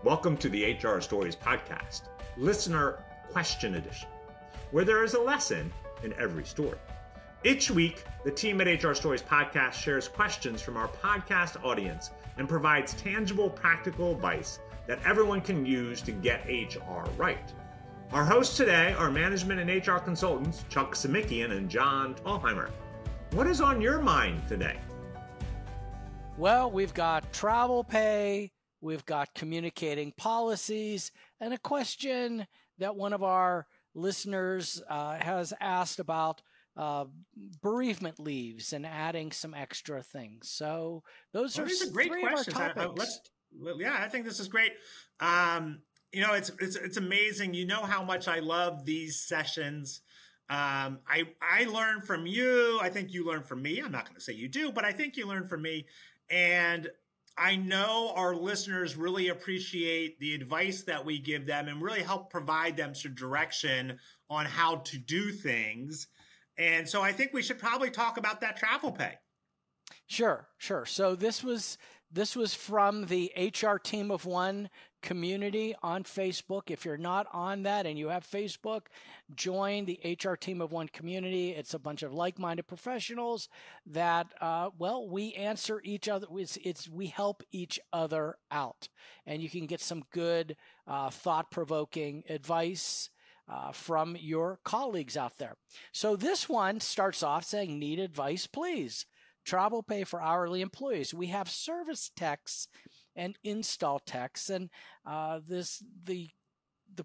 Welcome to the HR Stories podcast, listener question edition, where there is a lesson in every story. Each week, the team at HR Stories podcast shares questions from our podcast audience and provides tangible, practical advice that everyone can use to get HR right. Our hosts today are management and HR consultants Chuck Samikian and John Tallheimer. What is on your mind today? Well, we've got travel pay, we've got communicating policies, and a question that one of our listeners has asked about bereavement leaves and adding some extra things. So those are great three questions. of our topics. I think this is great. It's amazing. You know how much I love these sessions. I learn from you. I think you learn from me. I'm not going to say you do, but I think you learn from me. And I know our listeners really appreciate the advice that we give them and really help provide them some direction on how to do things. And so I think we should probably talk about that travel pay. Sure. So this was from the HR Team of One community on Facebook. If you're not on that and you have Facebook, join the HR Team of One community. It's a bunch of like-minded professionals that, we answer each other. We help each other out, and you can get some good, thought-provoking advice from your colleagues out there. So this one starts off saying, "Need advice, please. Travel pay for hourly employees. We have service techs and install techs." And the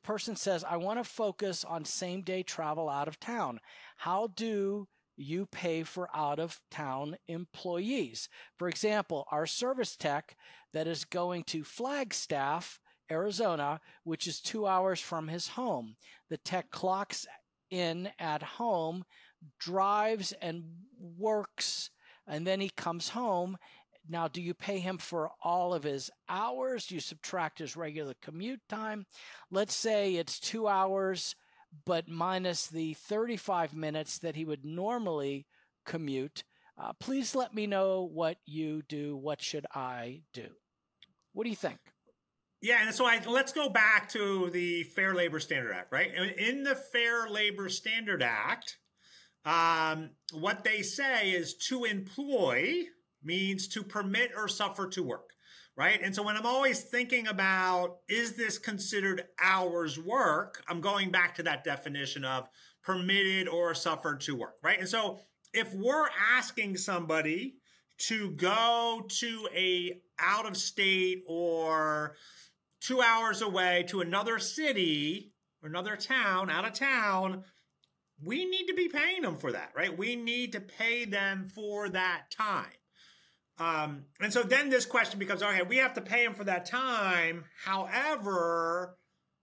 person says, "I want to focus on same-day travel out of town. How do you pay for out-of-town employees? For example, our service tech that is going to Flagstaff, Arizona, which is 2 hours from his home. The tech clocks in at home, drives and works, and then he comes home. Now, do you pay him for all of his hours? Do you subtract his regular commute time? Let's say it's 2 hours, but minus the 35 minutes that he would normally commute. Please let me know what you do. What should I do?" What do you think? Yeah, and so let's go back to the Fair Labor Standard Act, right? In the Fair Labor Standard Act, what they say is to employ means to permit or suffer to work, right? And so when I'm always thinking about, is this considered hours work? I'm going back to that definition of permitted or suffered to work, right? And so if we're asking somebody to go to a out of state or 2 hours away to another city or another town, out of town, we need to be paying them for that, right? We need to pay them for that time. And so then this question becomes, okay, we have to pay them for that time. However,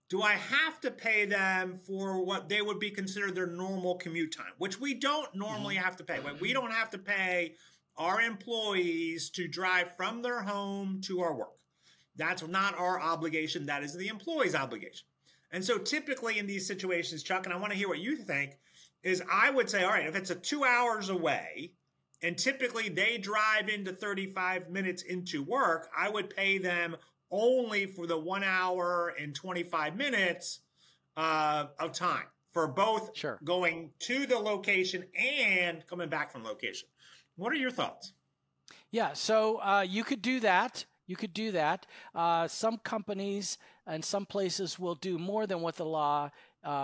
do I have to pay them for what they would be considered their normal commute time, which we don't normally have to pay. Right? We don't have to pay our employees to drive from their home to our work. That's not our obligation. That is the employee's obligation. And so typically in these situations, Chuck, and I want to hear what you think, is I would say, all right, if it's 2 hours away and typically they drive into 35 minutes into work, I would pay them only for the 1 hour and 25 minutes of time for both going to the location and coming back from location. What are your thoughts? Yeah, so you could do that. Some companies and some places will do more than what the law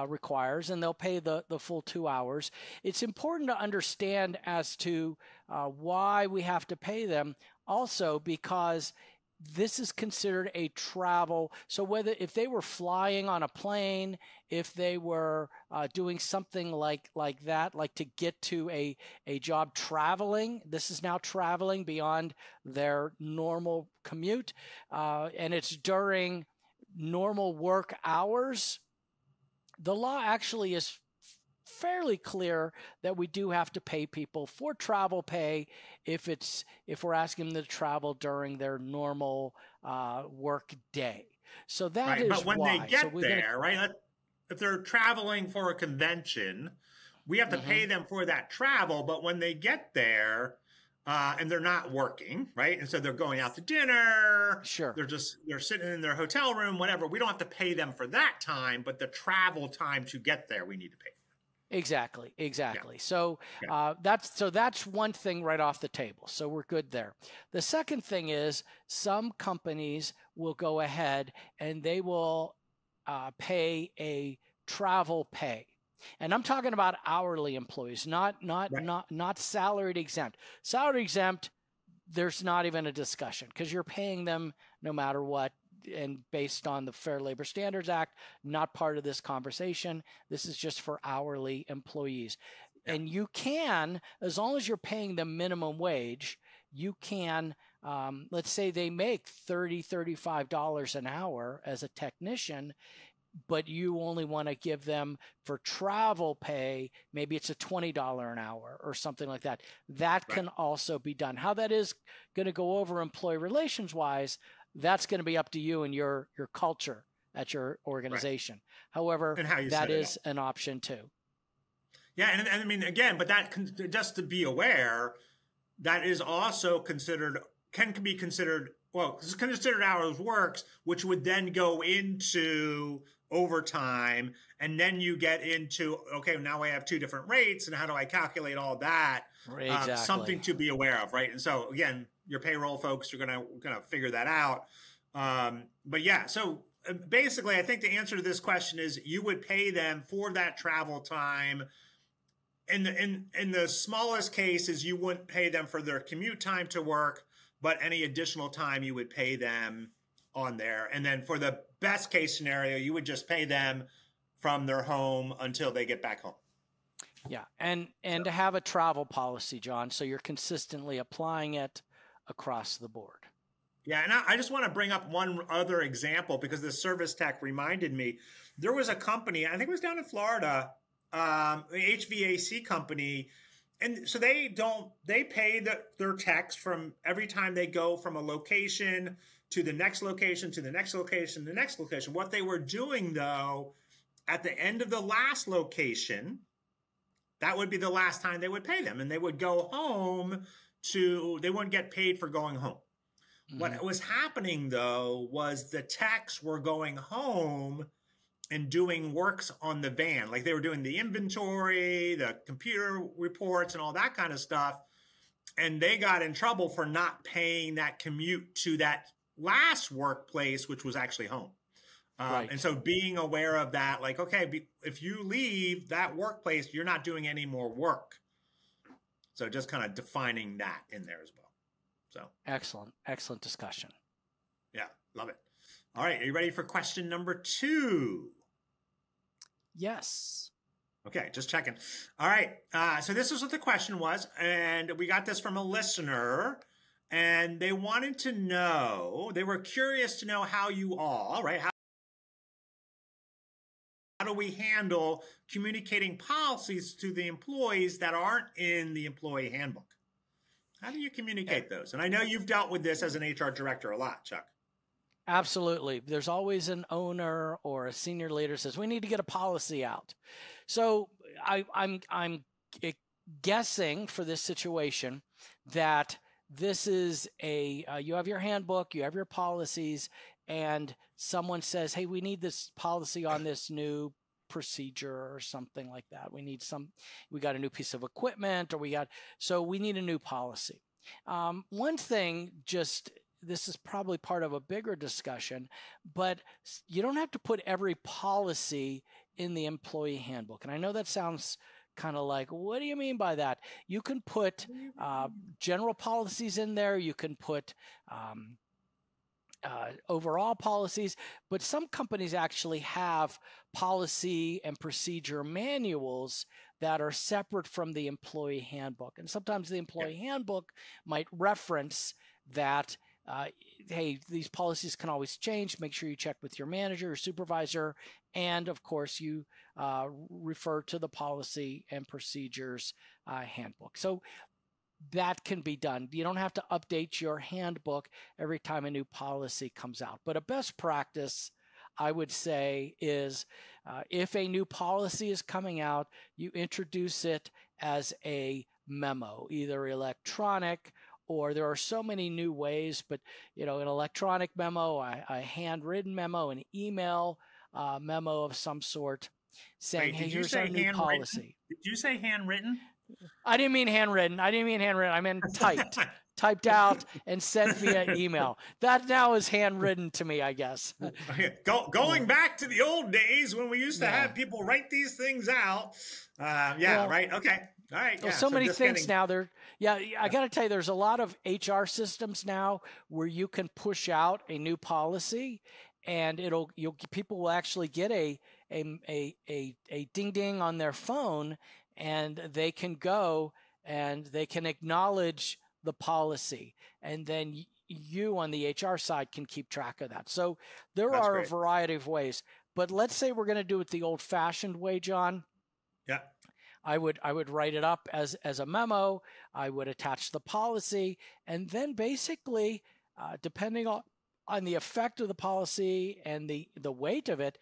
requires, and they'll pay the full 2 hours. It's important to understand as to why we have to pay them also, because this is considered a travel. So if they were flying on a plane, if they were doing something like that, like to get to a job traveling, this is now traveling beyond their normal commute, and it's during normal work hours. The law actually is fairly clear that we do have to pay people for travel pay if we're asking them to travel during their normal work day. So that is why. But when they get there, right? If they're traveling for a convention, we have to pay them for that travel. But when they get there, and they're not working, right? And so they're going out to dinner. Sure. They're sitting in their hotel room, whatever. We don't have to pay them for that time, but the travel time to get there, we need to pay. Exactly. Yeah. So that's one thing right off the table. So we're good there. The second thing is some companies will go ahead and they will pay a travel pay. And I'm talking about hourly employees, not salaried exempt. Salaried exempt, there's not even a discussion because you're paying them no matter what. And based on the Fair Labor Standards Act, not part of this conversation. This is just for hourly employees. And you can, as long as you're paying them minimum wage, you can, let's say they make $30, $35 an hour as a technician, but you only want to give them for travel pay, maybe it's a $20 an hour or something like that. That can also be done. How that is going to go over employee relations wise, that's going to be up to you and your culture at your organization. However, that is an option too. Yeah. And I mean, again, but just to be aware, that is also considered hours works, which would then go into overtime. And then you get into, okay, now I have two different rates and how do I calculate all that? Exactly. Something to be aware of. Right. And so again, your payroll folks are going to figure that out. But yeah, so basically I think the answer to this question is you would pay them for that travel time. In the smallest cases, you wouldn't pay them for their commute time to work, but any additional time you would pay them on there. And then for the best case scenario, you would just pay them from their home until they get back home. Yeah. And to have a travel policy, John, so you're consistently applying it across the board. Yeah. And I just want to bring up one other example because the service tech reminded me. There was a company, I think it was down in Florida, an HVAC company. And so they pay their techs from every time they go from a location to the next location, to the next location, the next location. What they were doing, though, at the end of the last location, that would be the last time they would pay them. And they would go home they wouldn't get paid for going home. Mm-hmm. What was happening, though, was the techs were going home and doing works on the van. Like they were doing the inventory, the computer reports, and all that kind of stuff. And they got in trouble for not paying that commute to that last workplace, which was actually home. And so being aware of that, like, okay, if you leave that workplace, you're not doing any more work. So just kind of defining that in there as well. So excellent discussion. Yeah, love it. All right, are you ready for question number 2? Yes. Okay, just checking. All right, so this is what the question was, and we got this from a listener, and they wanted to know, they were curious to know how you all, right, how do we handle communicating policies to the employees that aren't in the employee handbook? How do you communicate those? And I know you've dealt with this as an HR director a lot, Chuck. Absolutely. There's always an owner or a senior leader says, we need to get a policy out. So I'm guessing for this situation that this is you have your handbook, you have your policies, and someone says, hey, we need this policy on this new procedure or something like that. We got a new piece of equipment so we need a new policy. One thing, this is probably part of a bigger discussion, but you don't have to put every policy in the employee handbook. And I know that sounds kind of like, what do you mean by that? You can put general policies in there. You can put overall policies, but some companies actually have policy and procedure manuals that are separate from the employee handbook. And sometimes the employee handbook might reference that, hey, these policies can always change. Make sure you check with your manager or supervisor. And of course, you refer to the policy and procedures handbook. So that can be done. You don't have to update your handbook every time a new policy comes out. But a best practice, I would say, is if a new policy is coming out, you introduce it as a memo, either electronic or there are so many new ways, but an electronic memo, a handwritten memo, an email memo of some sort saying, hey, here's our new policy. Did you say handwritten? I didn't mean handwritten. I meant typed. Typed out and sent via email. That now is handwritten to me, I guess. Going back to the old days when we used to have people write these things out. Right. Okay. All right. Well, so many things now. I got to tell you, there's a lot of HR systems now where you can push out a new policy, and people will actually get a ding ding on their phone, and they can go and they can acknowledge the policy, and then you on the HR side can keep track of that. So there are a variety of ways, but let's say we're going to do it the old-fashioned way, John. Yeah. I would write it up as a memo. I would attach the policy, and then basically, depending on the effect of the policy and the weight of it,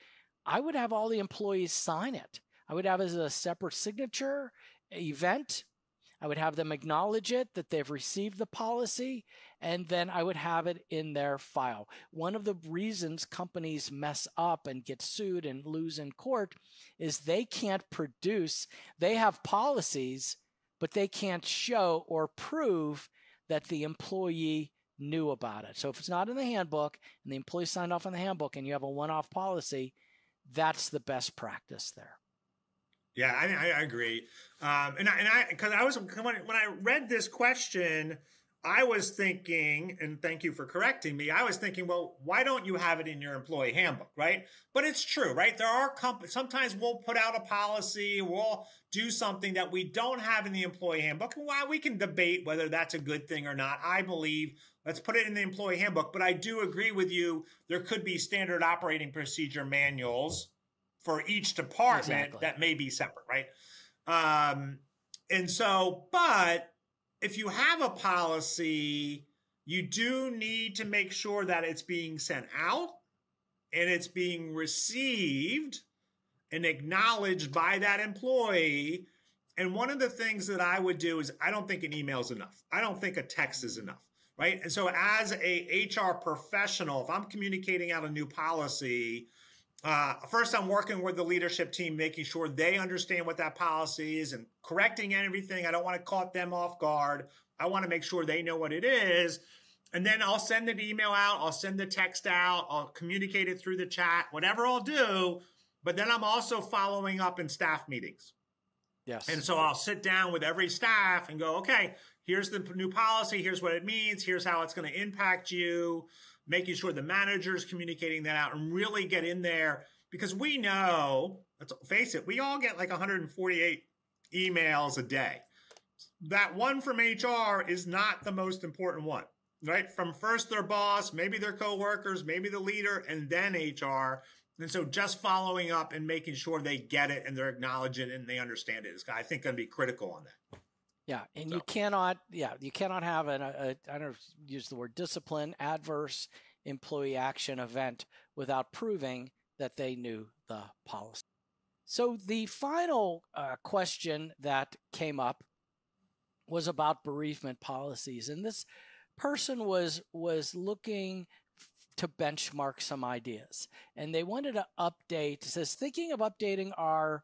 I would have all the employees sign it. I would have it as a separate signature event. I would have them acknowledge it, that they've received the policy, and then I would have it in their file. One of the reasons companies mess up and get sued and lose in court is they can't produce. They have policies, but they can't show or prove that the employee knew about it. So if it's not in the handbook and the employee signed off on the handbook and you have a one-off policy, that's the best practice there. Yeah, I agree. When I read this question, I was thinking, and thank you for correcting me, I was thinking, well, why don't you have it in your employee handbook, right? But it's true, right? There are companies, sometimes we'll put out a policy, we'll do something that we don't have in the employee handbook. Well, we can debate whether that's a good thing or not. I believe let's put it in the employee handbook, but I do agree with you. There could be standard operating procedure manuals for each department that may be separate, right? But if you have a policy, you do need to make sure that it's being sent out and it's being received and acknowledged by that employee. And one of the things that I would do is I don't think an email is enough. I don't think a text is enough, right? And so as a HR professional, if I'm communicating out a new policy, first, I'm working with the leadership team, making sure they understand what that policy is and correcting everything. I don't want to caught them off guard. I want to make sure they know what it is. And then I'll send an email out. I'll send the text out. I'll communicate it through the chat, whatever I'll do. But then I'm also following up in staff meetings. Yes. And so I'll sit down with every staff and go, okay, here's the new policy. Here's what it means. Here's how it's going to impact you. Making sure the manager is communicating that out and really get in there, because we know, let's face it, we all get like 148 emails a day. That one from HR is not the most important one, right? From first their boss, maybe their coworkers, maybe the leader, and then HR. And so just following up and making sure they get it and they're acknowledging it and they understand it is, I think, going to be critical on that. Yeah, and you cannot have I don't use the word discipline, adverse employee action event without proving that they knew the policy. So the final question that came up was about bereavement policies, and this person was looking to benchmark some ideas, and they wanted to update. It says, thinking of updating our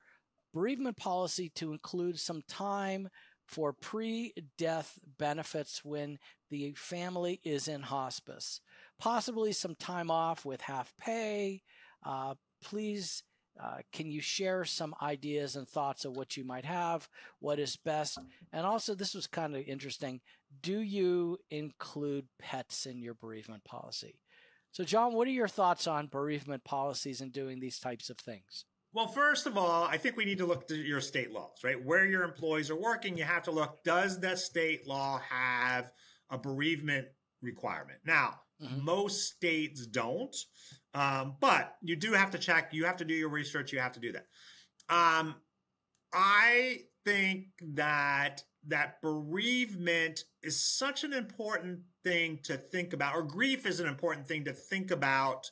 bereavement policy to include some time for pre-death benefits when the family is in hospice, possibly some time off with half pay. Please, can you share some ideas and thoughts of what you might have, what is best? And also, this was kind of interesting. Do you include pets in your bereavement policy? So, John, what are your thoughts on bereavement policies and doing these types of things? Well, first of all, I think we need to look to your state laws, right? Where your employees are working, you have to look, does that state law have a bereavement requirement? Now, most states don't, but you do have to check. You have to do your research. You have to do that. I think that bereavement is such an important thing to think about, or grief is an important thing to think about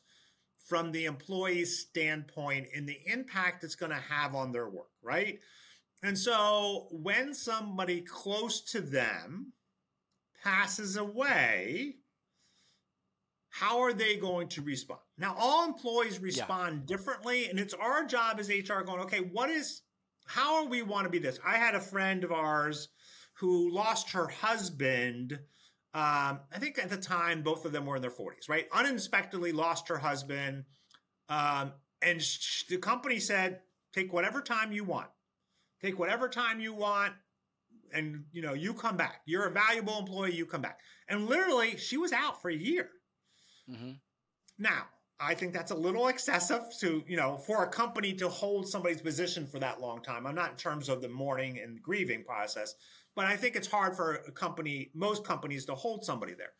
from the employee's standpoint and the impact it's going to have on their work, right? And so when somebody close to them passes away, how are they going to respond? Now, all employees respond differently, and it's our job as HR going, okay, how are we want to be this? I had a friend of ours who lost her husband. I think at the time, both of them were in their 40s, right? Unexpectedly lost her husband. And the company said, take whatever time you want. Take whatever time you want. And, you come back. You're a valuable employee. You come back. And literally, she was out for a year. Mm-hmm. Now, I think that's a little excessive to, for a company to hold somebody's position for that long time. I'm not in terms of the mourning and grieving process, but I think it's hard for most companies to hold somebody there.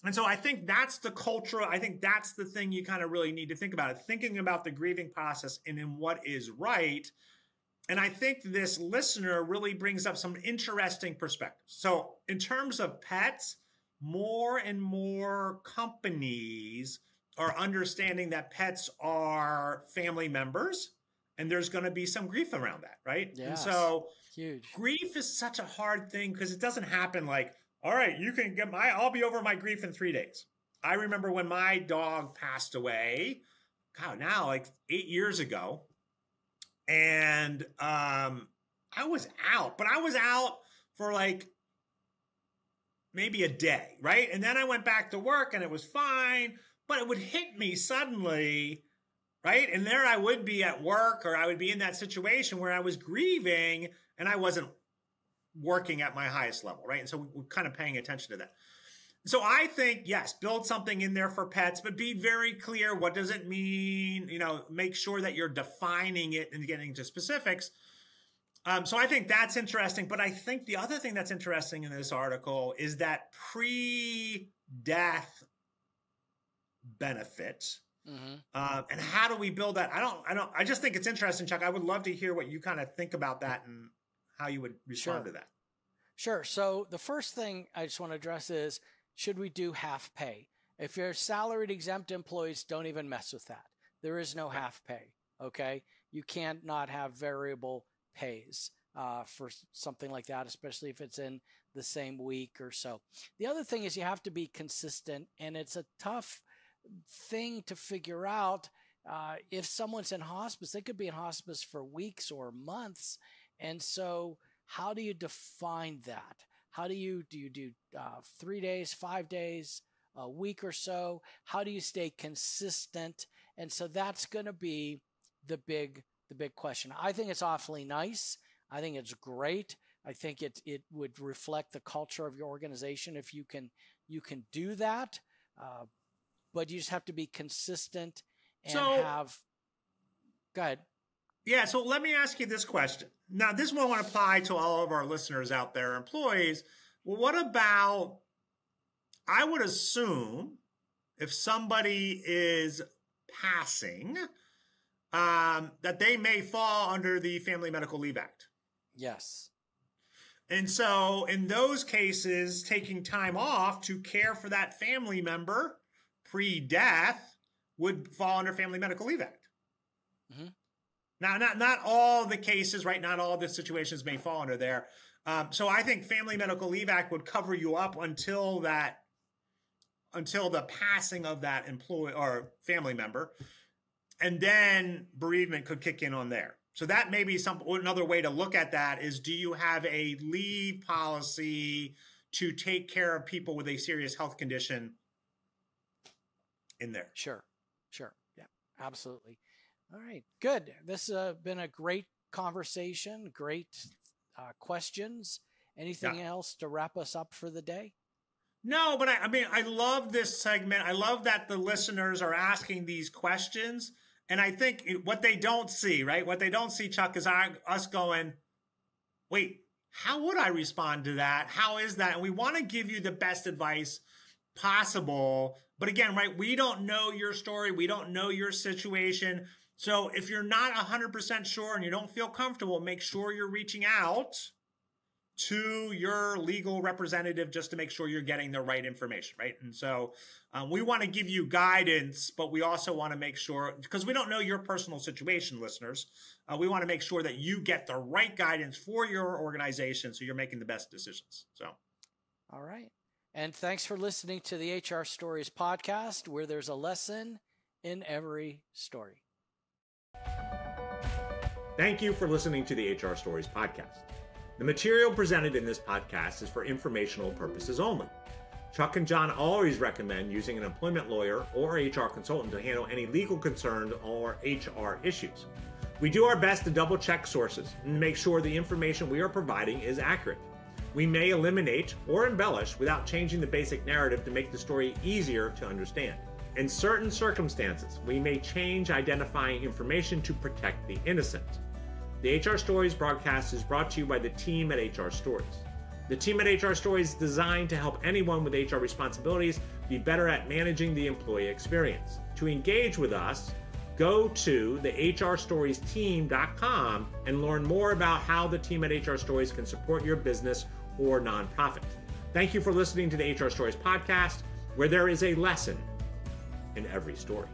And so I think that's the culture. I think that's the thing you kind of really need to think about, thinking about the grieving process and in what is right. And I think this listener really brings up some interesting perspectives. So in terms of pets, more and more companies are understanding that pets are family members, and there's going to be some grief around that, right? Yes. And so huge. Grief is such a hard thing because it doesn't happen like, all right, I'll be over my grief in 3 days. I remember when my dog passed away, now like 8 years ago, and I was out, but I was out for like maybe a day, right? And then I went back to work and it was fine, but it would hit me suddenly, right? And there I would be at work, or I would be in that situation where I was grieving and I wasn't working at my highest level, right? And so we're kind of paying attention to that. So I think, yes, build something in there for pets, but be very clear. What does it mean? Make sure that you're defining it and getting to specifics. So I think that's interesting. But I think the other thing that's interesting in this article is that pre-death benefits. Mm-hmm. And how do we build that? I just think it's interesting, Chuck. I would love to hear what you kind of think about that and how you would respond to that. Sure. So the first thing I just want to address is, should we do half pay? If you're salaried exempt employees, don't even mess with that. There is no half pay. Okay. You can't not have variable pays for something like that, especially if it's in the same week or so. The other thing is you have to be consistent, and it's a tough thing to figure out. If someone's in hospice, they could be in hospice for weeks or months. And so how do you define that? How do you do 3 days, 5 days, a week or so? How do you stay consistent? And so that's going to be the big question. I think it's awfully nice. I think it's great. I think it would reflect the culture of your organization if you can do that. But you just have to be consistent and go ahead. Yeah. So let me ask you this question. Now, this one will apply to all of our listeners out there, employees. Well, what about, I would assume if somebody is passing, that they may fall under the Family Medical Leave Act. Yes. And so in those cases, taking time off to care for that family member pre-death would fall under Family Medical Leave Act. Mm-hmm. Now, not all the cases, right? Not all the situations may fall under there. So I think Family Medical Leave Act would cover you up until the passing of that employee or family member. And then bereavement could kick in on there. So that may be another way to look at that is, do you have a leave policy to take care of people with a serious health condition in there? Sure. Yeah, absolutely. All right, good. This has been a great conversation, great questions. Anything else to wrap us up for the day? No, but I love this segment. I love that the listeners are asking these questions. And I think what they don't see, right? What they don't see, Chuck, is us going, wait, how would I respond to that? How is that? And we want to give you the best advice possible. But again, right, we don't know your story. We don't know your situation. So if you're not 100% sure and you don't feel comfortable, make sure you're reaching out to your legal representative just to make sure you're getting the right information, right? And so we want to give you guidance, but we also want to make sure, because we don't know your personal situation, listeners, we want to make sure that you get the right guidance for your organization so you're making the best decisions. So, all right. And thanks for listening to the HR Stories podcast, where there's a lesson in every story. Thank you for listening to the HR Stories podcast. The material presented in this podcast is for informational purposes only. Chuck and John always recommend using an employment lawyer or HR consultant to handle any legal concerns or HR issues. We do our best to double check sources and make sure the information we are providing is accurate. We may eliminate or embellish without changing the basic narrative to make the story easier to understand. In certain circumstances, we may change identifying information to protect the innocent. The HR Stories broadcast is brought to you by the team at HR Stories. The team at HR Stories is designed to help anyone with HR responsibilities be better at managing the employee experience. To engage with us, go to the hrstoriesteam.com and learn more about how the team at HR Stories can support your business or nonprofit. Thank you for listening to the HR Stories podcast, where there is a lesson in every story.